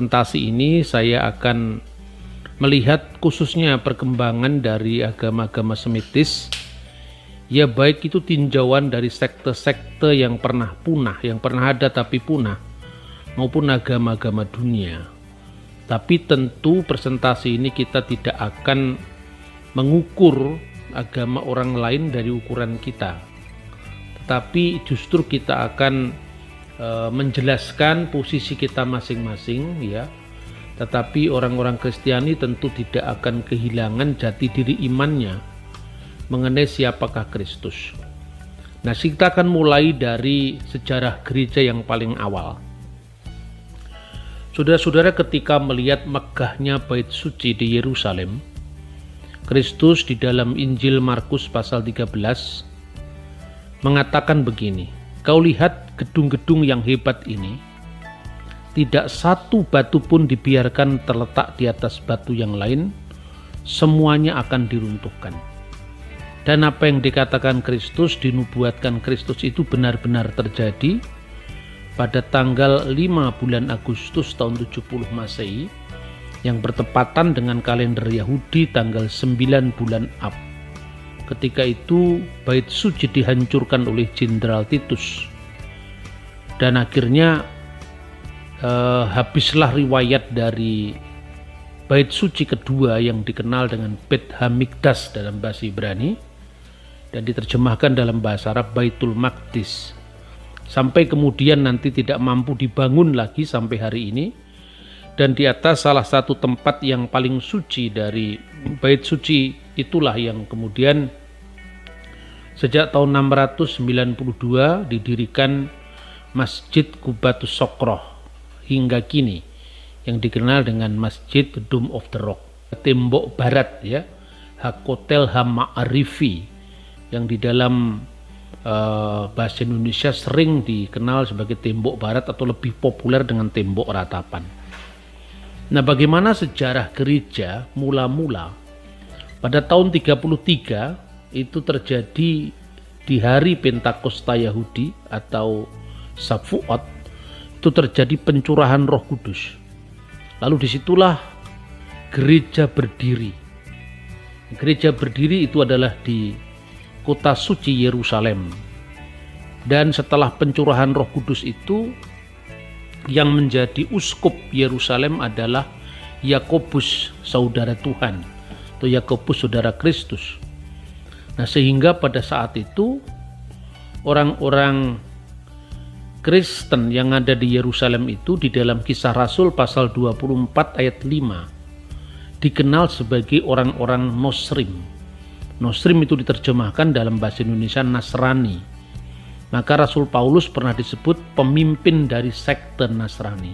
Presentasi ini saya akan melihat khususnya perkembangan dari agama-agama Semitis, ya baik itu tinjauan dari sekte-sekte yang pernah punah, yang pernah ada tapi punah, maupun agama-agama dunia. Tapi tentu presentasi ini kita tidak akan mengukur agama orang lain dari ukuran kita, tetapi justru kita akan menjelaskan posisi kita masing-masing, ya. Tetapi orang-orang Kristiani tentu tidak akan kehilangan jati diri imannya mengenai siapakah Kristus. Nah, kita akan mulai dari sejarah gereja yang paling awal. Saudara-saudara, ketika melihat megahnya bait suci di Yerusalem, Kristus di dalam Injil Markus pasal 13 mengatakan begini, "Kau lihat gedung-gedung yang hebat ini, tidak satu batu pun dibiarkan terletak di atas batu yang lain, semuanya akan diruntuhkan." Dan apa yang dikatakan Kristus, dinubuatkan Kristus itu benar-benar terjadi pada tanggal 5 bulan Agustus tahun 70 Masehi, yang bertepatan dengan kalender Yahudi tanggal 9 bulan Ab. Ketika itu bait suci dihancurkan oleh Jenderal Titus. Dan akhirnya habislah riwayat dari bait suci kedua yang dikenal dengan Beit Hamikdas dalam bahasa Ibrani dan diterjemahkan dalam bahasa Arab Baitul Maqdis. Sampai kemudian nanti tidak mampu dibangun lagi sampai hari ini. Dan di atas salah satu tempat yang paling suci dari bait suci itulah yang kemudian sejak tahun 692 didirikan Masjid Qubatus Sokroh hingga kini, yang dikenal dengan Masjid Dome of the Rock, tembok barat, ya, Hakotel Hama'arifi, yang di dalam bahasa Indonesia sering dikenal sebagai tembok barat atau lebih populer dengan tembok ratapan. Nah, bagaimana sejarah gereja mula-mula pada tahun 33 itu terjadi di hari Pentakosta Yahudi atau Shavuot, itu terjadi pencurahan Roh Kudus. Lalu disitulah gereja berdiri. Gereja berdiri itu adalah di kota suci Yerusalem. Dan setelah pencurahan Roh Kudus itu, yang menjadi uskup Yerusalem adalah Yakobus, saudara Tuhan, atau Yakobus saudara Kristus. Nah, sehingga pada saat itu orang-orang Kristen yang ada di Yerusalem itu di dalam Kisah Rasul pasal 24 ayat 5 dikenal sebagai orang-orang Nosrim. Nosrim itu diterjemahkan dalam bahasa Indonesia Nasrani. Maka Rasul Paulus pernah disebut pemimpin dari sekte Nasrani.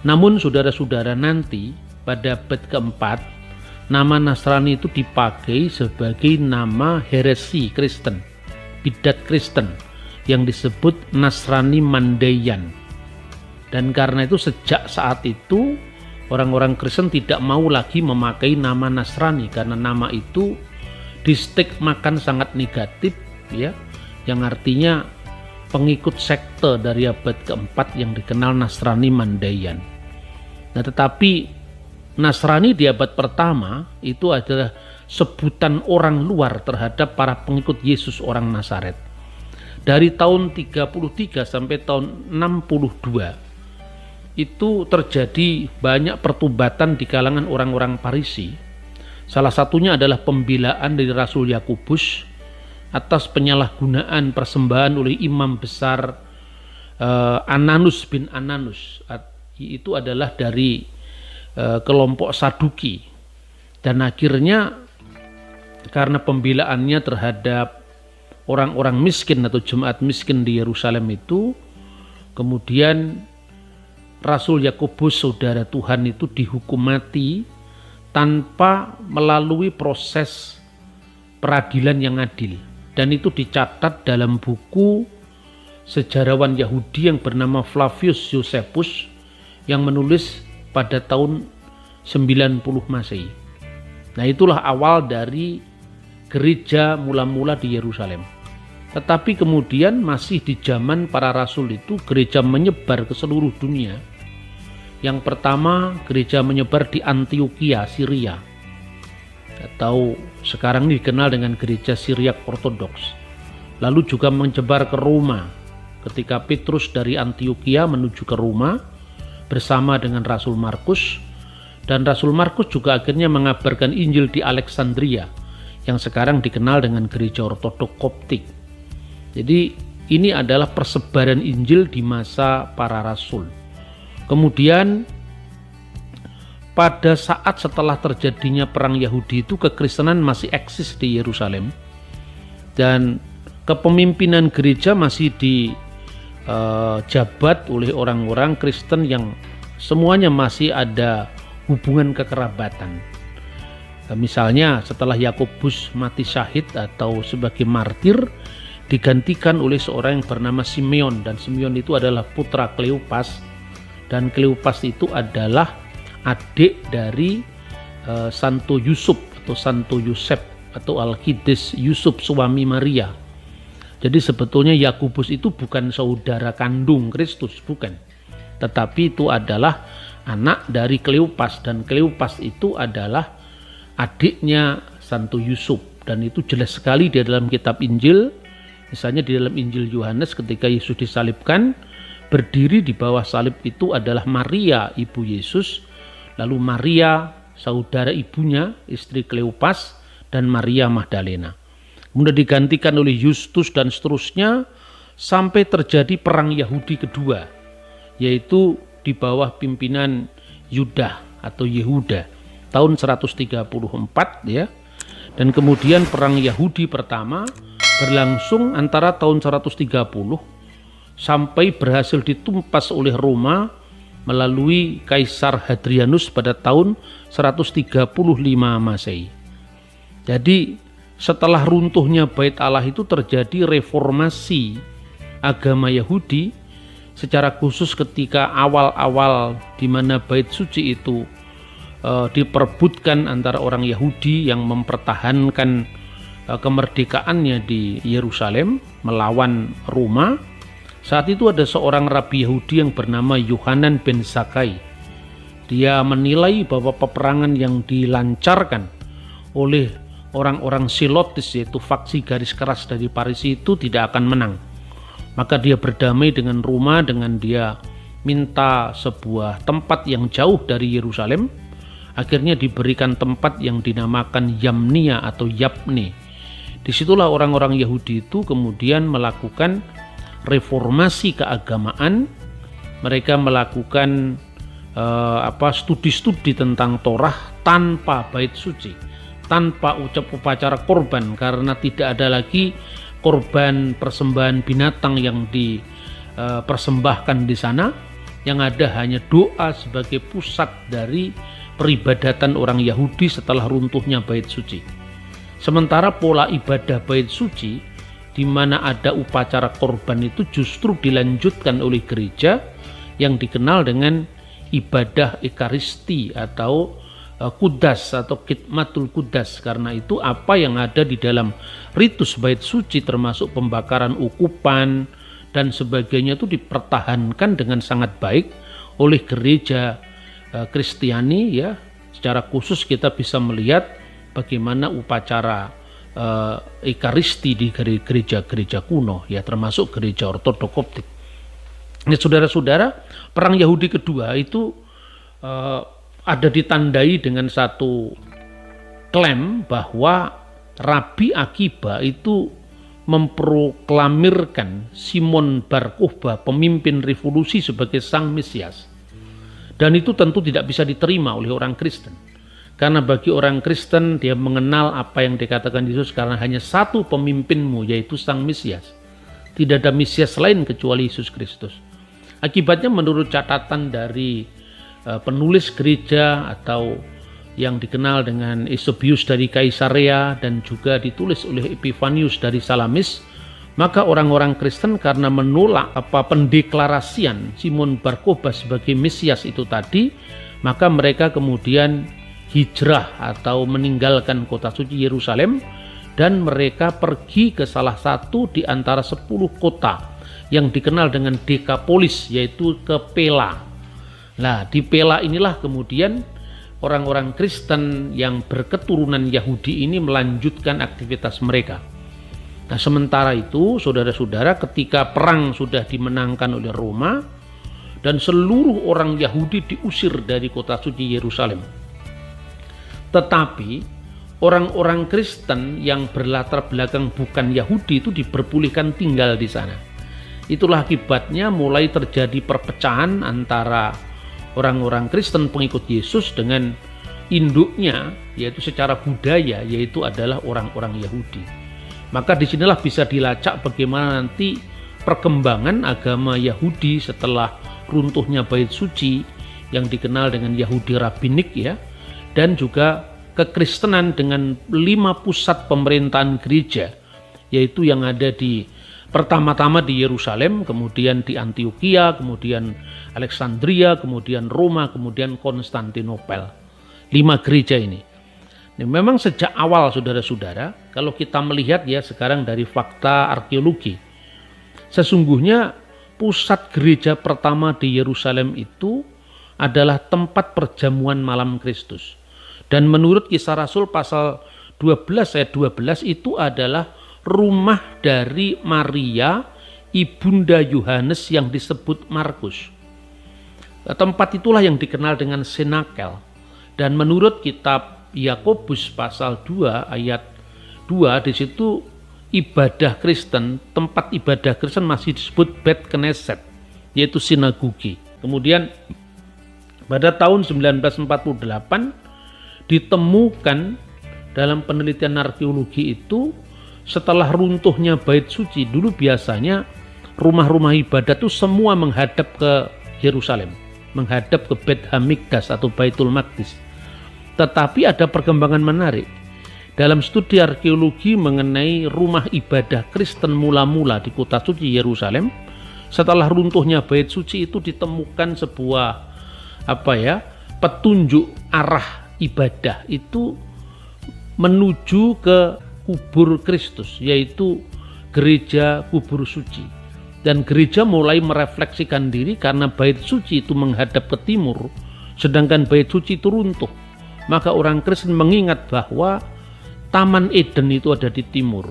Namun saudara-saudara, nanti pada abad keempat nama Nasrani itu dipakai sebagai nama heresi Kristen, bidat Kristen, yang disebut Nasrani Mandaean. Dan karena itu sejak saat itu orang-orang Kristen tidak mau lagi memakai nama Nasrani, karena nama itu distigmakan sangat negatif, ya, yang artinya pengikut sekte dari abad keempat yang dikenal Nasrani Mandaean. Nah, tetapi Nasrani di abad pertama itu adalah sebutan orang luar terhadap para pengikut Yesus orang Nazaret. Dari tahun 33 sampai tahun 62 itu terjadi banyak pertobatan di kalangan orang-orang Farisi. Salah satunya adalah pembelaan dari Rasul Yakobus atas penyalahgunaan persembahan oleh imam besar Ananus bin Ananus. Itu adalah dari kelompok Saduki. Dan akhirnya karena pembelaannya terhadap orang-orang miskin atau jemaat miskin di Yerusalem itu, kemudian Rasul Yakobus saudara Tuhan itu dihukum mati tanpa melalui proses peradilan yang adil. Dan itu dicatat dalam buku sejarawan Yahudi yang bernama Flavius Josephus yang menulis pada tahun 90 Masehi. Nah, itulah awal dari gereja mula-mula di Yerusalem. Tetapi kemudian masih di zaman para rasul itu gereja menyebar ke seluruh dunia. Yang pertama, gereja menyebar di Antioquia, Syria, atau sekarang ini dikenal dengan gereja Syriak Ortodoks. Lalu juga menyebar ke Roma ketika Petrus dari Antioquia menuju ke Roma bersama dengan Rasul Markus, dan Rasul Markus juga akhirnya mengabarkan Injil di Alexandria yang sekarang dikenal dengan gereja Ortodok Koptik. Jadi ini adalah persebaran Injil di masa para rasul. Kemudian pada saat setelah terjadinya perang Yahudi itu, kekristenan masih eksis di Yerusalem dan kepemimpinan gereja masih dijabat oleh orang-orang Kristen yang semuanya masih ada hubungan kekerabatan. Misalnya setelah Yakobus mati syahid atau sebagai martir, digantikan oleh seorang yang bernama Simeon, dan Simeon itu adalah putra Kleopas, dan Kleopas itu adalah adik dari Santo Yusuf atau Santo Yosef atau Alkides Yusuf suami Maria. Jadi sebetulnya Yakobus itu bukan saudara kandung Kristus, bukan, tetapi itu adalah anak dari Kleopas, dan Kleopas itu adalah adiknya Santo Yusuf, dan itu jelas sekali di dalam kitab Injil. Misalnya di dalam Injil Yohanes ketika Yesus disalibkan, berdiri di bawah salib itu adalah Maria ibu Yesus, lalu Maria saudara ibunya istri Kleopas, dan Maria Magdalena. Kemudian digantikan oleh Justus dan seterusnya sampai terjadi perang Yahudi kedua, yaitu di bawah pimpinan Yudah atau Yehuda tahun 134 ya. Dan kemudian perang Yahudi pertama berlangsung antara tahun 130 sampai berhasil ditumpas oleh Roma melalui Kaisar Hadrianus pada tahun 135 Masehi. Jadi setelah runtuhnya Bait Allah itu terjadi reformasi agama Yahudi, secara khusus ketika awal-awal di mana Bait Suci itu diperebutkan antara orang Yahudi yang mempertahankan kemerdekaannya di Yerusalem melawan Roma. Saat itu ada seorang rabi Yahudi yang bernama Yohanan ben Zakkai. Dia menilai bahwa peperangan yang dilancarkan oleh orang-orang Silotis, yaitu faksi garis keras dari Parisi, itu tidak akan menang. Maka dia berdamai dengan Roma dengan dia minta sebuah tempat yang jauh dari Yerusalem. Akhirnya diberikan tempat yang dinamakan Yamnia atau Yapne. Disitulah orang-orang Yahudi itu kemudian melakukan reformasi keagamaan. Mereka melakukan studi-studi tentang Torah tanpa bait suci, tanpa upacara korban, karena tidak ada lagi korban persembahan binatang yang dipersembahkan di sana. Yang ada hanya doa sebagai pusat dari peribadatan orang Yahudi setelah runtuhnya bait suci. Sementara pola ibadah bait suci di mana ada upacara korban itu justru dilanjutkan oleh gereja yang dikenal dengan ibadah Ekaristi atau Kudas atau Khidmatul Kudas. Karena itu apa yang ada di dalam ritus bait suci termasuk pembakaran ukupan dan sebagainya itu dipertahankan dengan sangat baik oleh gereja Kristiani ya. Secara khusus kita bisa melihat bagaimana upacara Ekaristi di gereja-gereja kuno ya, termasuk gereja Ortodok Koptik. Ini saudara-saudara, perang Yahudi kedua itu ada ditandai dengan satu klaim bahwa Rabi Akiba itu memproklamirkan Simon Bar Kokhba, pemimpin revolusi, sebagai sang Mesias. Dan itu tentu tidak bisa diterima oleh orang Kristen. Karena bagi orang Kristen, dia mengenal apa yang dikatakan Yesus, karena hanya satu pemimpinmu, yaitu sang Mesias. Tidak ada Mesias lain kecuali Yesus Kristus. Akibatnya menurut catatan dari penulis gereja atau yang dikenal dengan Eusebius dari Kaisarea dan juga ditulis oleh Epifanius dari Salamis, maka orang-orang Kristen karena menolak pendeklarasian Simon Bar Kokhba sebagai Mesias itu tadi, maka mereka kemudian hijrah atau meninggalkan kota suci Yerusalem dan mereka pergi ke salah satu di antara 10 kota yang dikenal dengan Dekapolis, yaitu ke Pela. Nah, di Pella inilah kemudian orang-orang Kristen yang berketurunan Yahudi ini melanjutkan aktivitas mereka. Nah, sementara itu, saudara-saudara, ketika perang sudah dimenangkan oleh Roma dan seluruh orang Yahudi diusir dari kota suci Yerusalem. Tetapi orang-orang Kristen yang berlatar belakang bukan Yahudi itu diperbolehkan tinggal di sana. Itulah akibatnya mulai terjadi perpecahan antara orang-orang Kristen pengikut Yesus dengan induknya, yaitu secara budaya, yaitu adalah orang-orang Yahudi. Maka disinilah bisa dilacak bagaimana nanti perkembangan agama Yahudi setelah runtuhnya Bait Suci yang dikenal dengan Yahudi Rabbinik ya, dan juga kekristenan dengan 5 pusat pemerintahan gereja, yaitu yang ada di pertama-tama di Yerusalem, kemudian di Antioquia, kemudian Alexandria, kemudian Roma, kemudian Konstantinopel. 5 gereja ini. Nah, memang sejak awal saudara-saudara, kalau kita melihat ya sekarang dari fakta arkeologi, sesungguhnya pusat gereja pertama di Yerusalem itu adalah tempat perjamuan malam Kristus. Dan menurut Kisah Rasul pasal 12 ayat 12 itu adalah rumah dari Maria, ibunda Yohanes yang disebut Markus. Tempat itulah yang dikenal dengan senakel. Dan menurut kitab Yakobus pasal 2 ayat 2, di situ ibadah Kristen, tempat ibadah Kristen masih disebut Bet Knesset, yaitu sinagogi. Kemudian pada tahun 1948 ditemukan dalam penelitian arkeologi itu, setelah runtuhnya Bait Suci, dulu biasanya rumah-rumah ibadat itu semua menghadap ke Yerusalem, menghadap ke Bet Hamikdas atau Baitul Maqdis. Tetapi ada perkembangan menarik dalam studi arkeologi mengenai rumah ibadah Kristen mula-mula di kota suci Yerusalem. Setelah runtuhnya Bait Suci itu ditemukan sebuah petunjuk arah ibadah itu menuju ke kubur Kristus, yaitu gereja kubur suci. Dan gereja mulai merefleksikan diri karena Bait Suci itu menghadap ke timur, sedangkan Bait Suci itu runtuh. Maka orang Kristen mengingat bahwa Taman Eden itu ada di timur.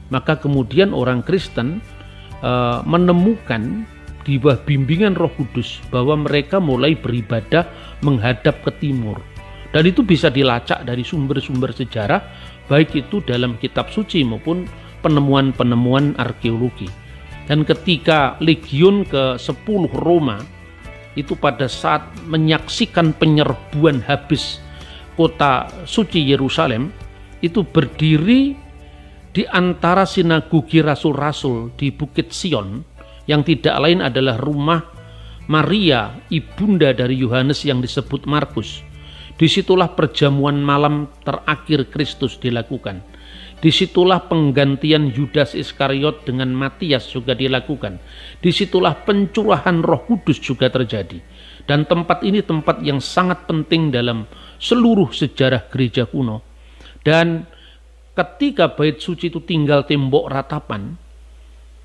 Maka kemudian orang Kristen menemukan di bawah bimbingan Roh Kudus bahwa mereka mulai beribadah menghadap ke timur. Dan itu bisa dilacak dari sumber-sumber sejarah, baik itu dalam kitab suci maupun penemuan-penemuan arkeologi. Dan ketika Legion ke-10 Roma itu pada saat menyaksikan penyerbuan habis kota suci Yerusalem, itu berdiri di antara sinagogi rasul-rasul di Bukit Sion, yang tidak lain adalah rumah Maria, ibunda dari Yohanes yang disebut Markus. Disitulah perjamuan malam terakhir Kristus dilakukan. Disitulah penggantian Yudas Iskariot dengan Matias juga dilakukan. Disitulah pencurahan Roh Kudus juga terjadi. Dan tempat ini tempat yang sangat penting dalam seluruh sejarah gereja kuno. Dan ketika Bait Suci itu tinggal tembok ratapan,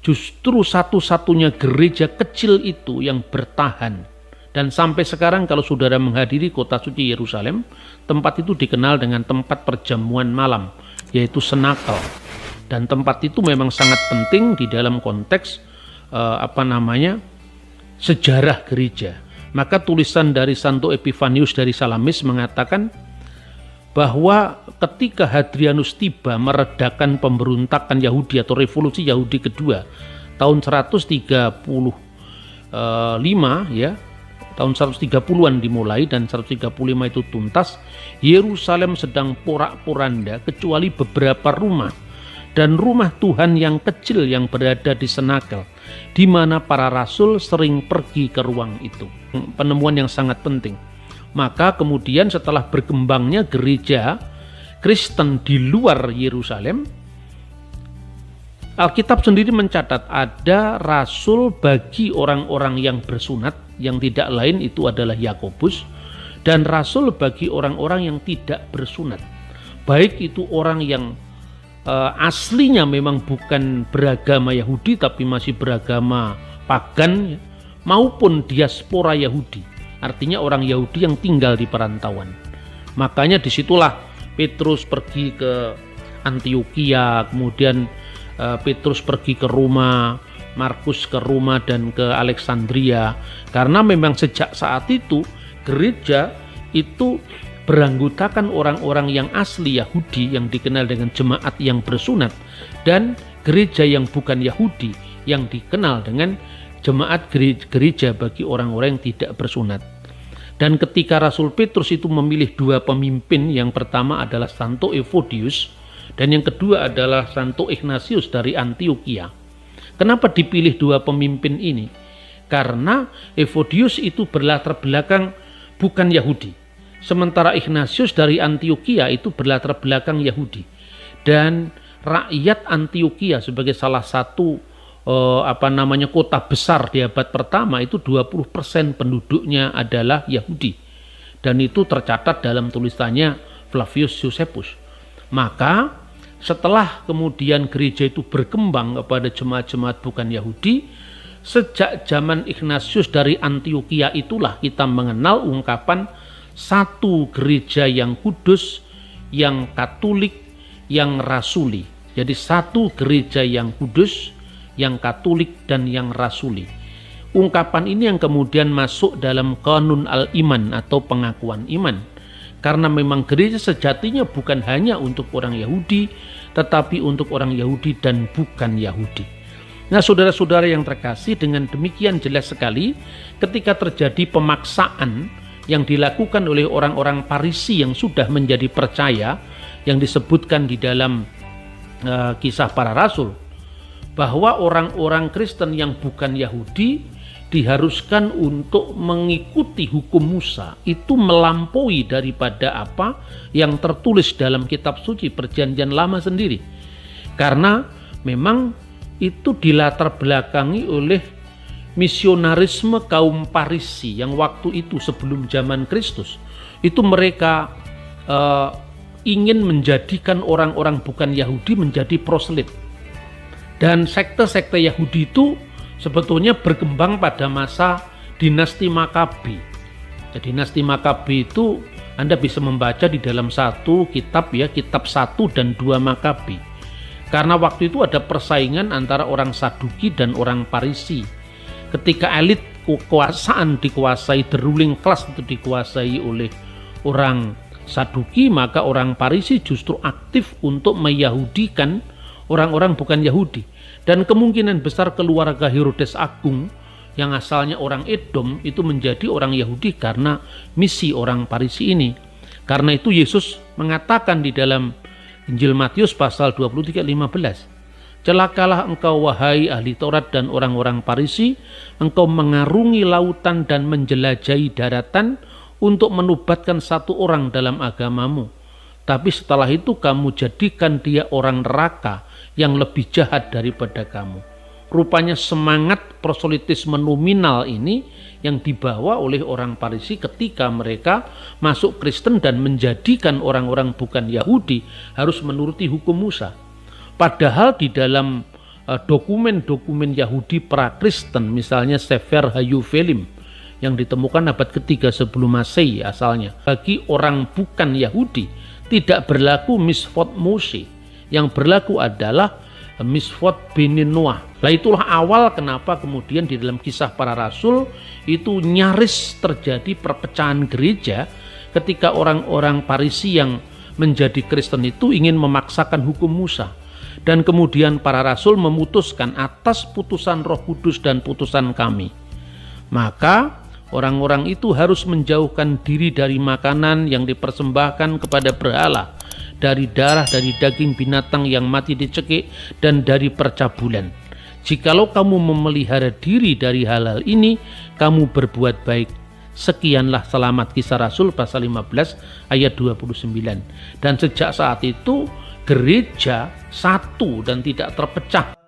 justru satu-satunya gereja kecil itu yang bertahan. Dan sampai sekarang kalau saudara menghadiri kota suci Yerusalem, tempat itu dikenal dengan tempat perjamuan malam, yaitu senakel. Dan tempat itu memang sangat penting di dalam konteks sejarah gereja. Maka tulisan dari Santo Epifanius dari Salamis mengatakan bahwa ketika Hadrianus tiba meredakan pemberontakan Yahudi atau revolusi Yahudi kedua tahun 135 ya, tahun 130-an dimulai dan 135 itu tuntas, Yerusalem sedang porak-poranda kecuali beberapa rumah dan rumah Tuhan yang kecil yang berada di senakel, di mana para rasul sering pergi ke ruang itu. Penemuan yang sangat penting. Maka kemudian setelah berkembangnya gereja Kristen di luar Yerusalem, Alkitab sendiri mencatat ada rasul bagi orang-orang yang bersunat, yang tidak lain itu adalah Yakobus, dan rasul bagi orang-orang yang tidak bersunat, baik itu orang yang aslinya memang bukan beragama Yahudi tapi masih beragama pagan, maupun diaspora Yahudi. artinya orang Yahudi yang tinggal di perantauan. Makanya disitulah Petrus pergi ke Antioquia, kemudian Petrus pergi ke Roma, Markus ke Roma dan ke Alexandria, karena memang sejak saat itu gereja itu beranggotakan orang-orang yang asli Yahudi yang dikenal dengan jemaat yang bersunat, dan gereja yang bukan Yahudi yang dikenal dengan jemaat gereja bagi orang-orang yang tidak bersunat. Dan ketika Rasul Petrus itu memilih dua pemimpin, yang pertama adalah Santo Evodius dan yang kedua adalah Santo Ignatius dari Antioquia. Kenapa dipilih dua pemimpin ini? Karena Evodius itu berlatar belakang bukan Yahudi, sementara Ignatius dari Antioquia itu berlatar belakang Yahudi. Dan rakyat Antioquia sebagai salah satu kota besar di abad pertama itu 20% penduduknya adalah Yahudi, dan itu tercatat dalam tulisannya Flavius Josephus. Maka setelah kemudian gereja itu berkembang kepada jemaat-jemaat bukan Yahudi, sejak zaman Ignatius dari Antioquia itulah kita mengenal ungkapan satu gereja yang kudus, yang katolik, yang rasuli. Jadi satu gereja yang kudus, yang katolik, dan yang rasuli. Ungkapan ini yang kemudian masuk dalam kanun al-iman atau pengakuan iman. Karena memang gereja sejatinya bukan hanya untuk orang Yahudi, tetapi untuk orang Yahudi dan bukan Yahudi. Nah, saudara-saudara yang terkasih, dengan demikian jelas sekali ketika terjadi pemaksaan yang dilakukan oleh orang-orang Farisi yang sudah menjadi percaya, yang disebutkan di dalam Kisah Para Rasul, bahwa orang-orang Kristen yang bukan Yahudi diharuskan untuk mengikuti hukum Musa, itu melampaui daripada apa yang tertulis dalam kitab suci Perjanjian Lama sendiri. Karena memang itu dilatar belakangi oleh misionarisme kaum Farisi yang waktu itu sebelum zaman Kristus. Itu mereka ingin menjadikan orang-orang bukan Yahudi menjadi proselyt. Dan sekte-sekte Yahudi itu sebetulnya berkembang pada masa dinasti Makabi. Jadi dinasti Makabi itu Anda bisa membaca di dalam satu kitab, ya, kitab 1 dan 2 Makabi. Karena waktu itu ada persaingan antara orang Saduki dan orang Farisi. Ketika elit kekuasaan dikuasai, the ruling class itu dikuasai oleh orang Saduki, maka orang Farisi justru aktif untuk meyahudikan orang-orang bukan Yahudi. Dan kemungkinan besar keluarga Herodes Agung yang asalnya orang Edom itu menjadi orang Yahudi karena misi orang Farisi ini. Karena itu Yesus mengatakan di dalam Injil Matius pasal 23:15, "Celakalah engkau wahai ahli Taurat dan orang-orang Farisi, engkau mengarungi lautan dan menjelajahi daratan untuk menubatkan satu orang dalam agamamu. Tapi setelah itu kamu jadikan dia orang neraka yang lebih jahat daripada kamu." Rupanya semangat proselitisme nominal ini yang dibawa oleh orang Farisi ketika mereka masuk Kristen dan menjadikan orang-orang bukan Yahudi harus menuruti hukum Musa. Padahal di dalam dokumen-dokumen Yahudi pra-Kristen, misalnya Sefer Hayuvelim yang ditemukan abad ketiga sebelum Masehi asalnya, bagi orang bukan Yahudi tidak berlaku misvot Mose, yang berlaku adalah misvot Beni Noah. Nah, itulah awal kenapa kemudian di dalam Kisah Para Rasul itu nyaris terjadi perpecahan gereja ketika orang-orang Farisi yang menjadi Kristen itu ingin memaksakan hukum Musa. Dan kemudian para rasul memutuskan atas putusan Roh Kudus dan putusan kami, maka orang-orang itu harus menjauhkan diri dari makanan yang dipersembahkan kepada berhala, dari darah, dari daging binatang yang mati dicekik, dan dari percabulan. Jikalau kamu memelihara diri dari hal-hal ini, kamu berbuat baik. Sekianlah selamat. Kisah Rasul pasal 15 ayat 29. Dan sejak saat itu gereja satu dan tidak terpecah.